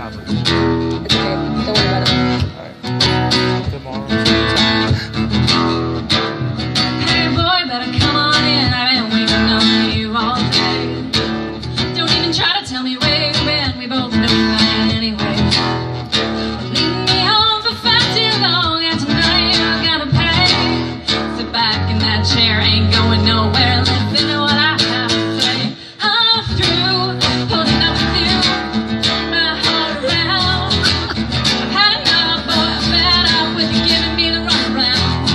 happens. It's okay. Don't worry about it. Alright. Tomorrow. Hey boy, better come on in. I've been waiting on you all day. Don't even try to tell me where you've been. We both know that anyway. Leave me home for far too long, and tonight I gotta pay. Sit back in that chair, ain't going nowhere. Listen to what I have to say. I'm through putting up with you, my heart around. I've had enough, boy, I'm fed up with you giving me the runaround.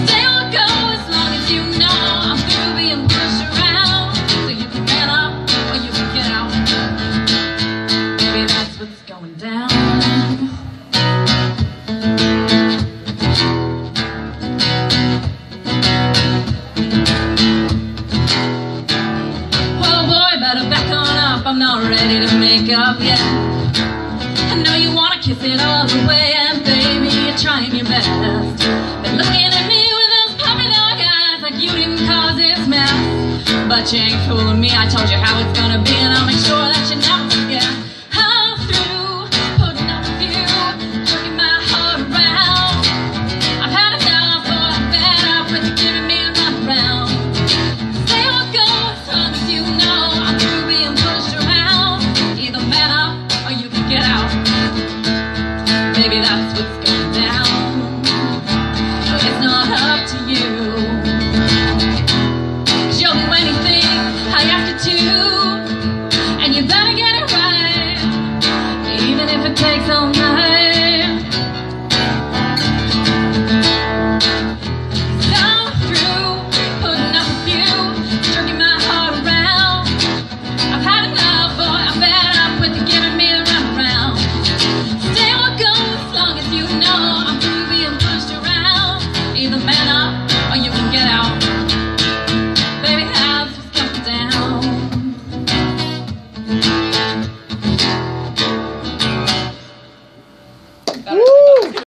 Stay or go as long as you know I'm through being pushed around. So you can get up or you can get out. Maybe that's what's going down. Oh boy, better back on up. I'm not ready to make up yet. I know you wanna kiss it all the way, and baby, you're trying your best. Been looking at me with those puppy dog eyes like you didn't cause this mess. But you ain't fooling me, I told you how it's gonna